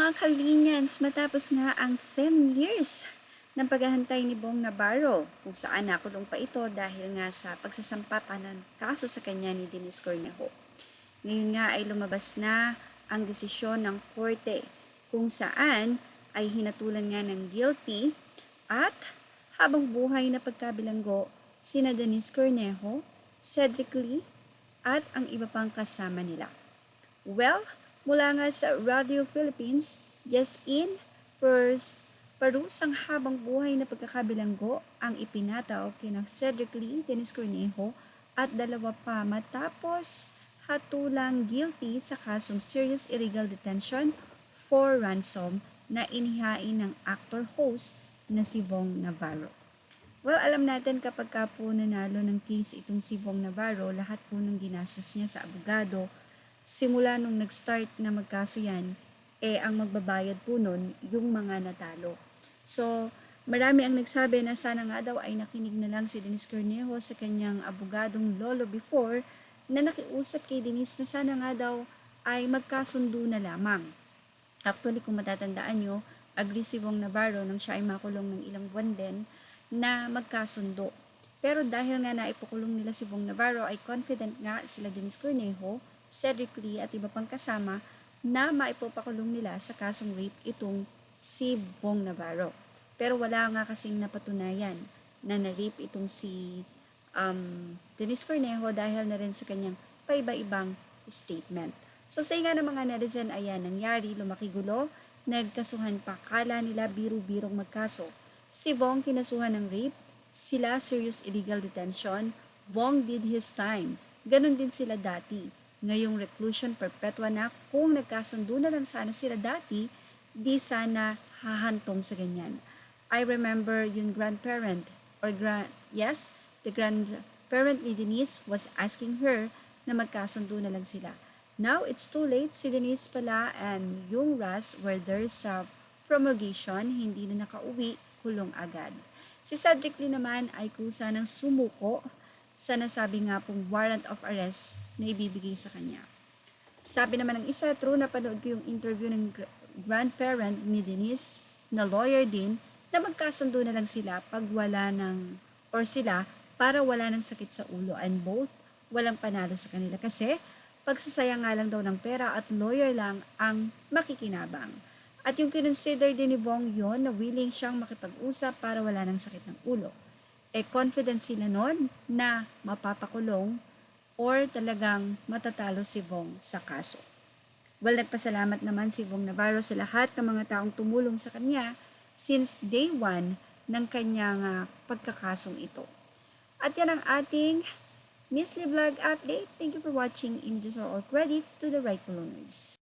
Mga kalinyans, matapos nga ang 10 years ng paghahantay ni Bong Navarro kung saan nakulong pa ito dahil nga sa pagsasampa pa ng kaso sa kanya ni Denise Cornejo. Ngayon nga ay lumabas na ang desisyon ng korte kung saan ay hinatulan nga ng guilty at habang buhay na pagkabilanggo sina Denise Cornejo, Cedric Lee at ang iba pang kasama nila. Well, mula nga sa Radio Philippines, just in parusang habang buhay na pagkakabilanggo ang ipinataw kina Cedric Lee, Dennis Cornejo at dalawa pa matapos hatulang guilty sa kasong serious illegal detention for ransom na inihain ng actor-host na si Bong Navarro. Well, alam natin kapag ka po nanalo ng case itong si Bong Navarro, lahat po ng ginastos niya sa abogado, simula nung nag-start na magkaso yan, ang magbabayad po nun yung mga natalo. So, marami ang nagsabi na sana nga daw ay nakinig na lang si Denise Cornejo sa kanyang abogadong lolo before na nakiusap kay Denise na sana nga daw ay magkasundo na lamang. Actually, kung matatandaan nyo, agree si Bong Navarro nang siya ay makulong ng ilang buwan din na magkasundo. Pero dahil nga naipakulong nila si Bong Navarro ay confident nga sila Denise Cornejo, Cedric Lee at iba pang kasama na maipapakulong nila sa kasong rape itong si Bong Navarro. Pero wala nga kasing napatunayan na na-rape itong si Denise Cornejo dahil na rin sa kanyang paiba-ibang statement. So sa nga ng mga netizen, ayan, nangyari, lumaki gulo, nagkasuhan pa, kala nila biro-birong magkaso. Si Bong kinasuhan ng rape, sila serious illegal detention, Bong did his time. Ganon din sila dati. Ngayong reclusion perpetua na, kung nagkasundo na lang sana sila dati, di sana hahantong sa ganyan. I remember yung grandparent, the grandparent ni Denise was asking her na magkasundo na lang sila. Now, it's too late. Si Denise pala and yung Ras where there's a promulgation, hindi na nakauwi, kulong agad. Si Cedric Lee naman ay kusa ng sumuko sa nasabi nga pong warrant of arrest na ibibigay sa kanya. Sabi naman ng isa, true, napanood ko yung interview ng grandparent ni Denise na lawyer din na magkasundo na lang sila pag wala ng, or sila para wala ng sakit sa ulo and both walang panalo sa kanila kasi pagsasayang nga lang daw ng pera at lawyer lang ang makikinabang. At yung kinonsider din ni Bong yon na willing siyang makipag-usap para wala ng sakit ng ulo. Confident sila nun na mapapakulong or talagang matatalo si Bong sa kaso. Well, nagpasalamat naman si Bong Navarro sa lahat ng mga taong tumulong sa kanya since day 1 ng kanyang pagkakasong ito. At yan ang ating Miss Lee Vlog update. Thank you for watching. Images are all credit to the rightful owners.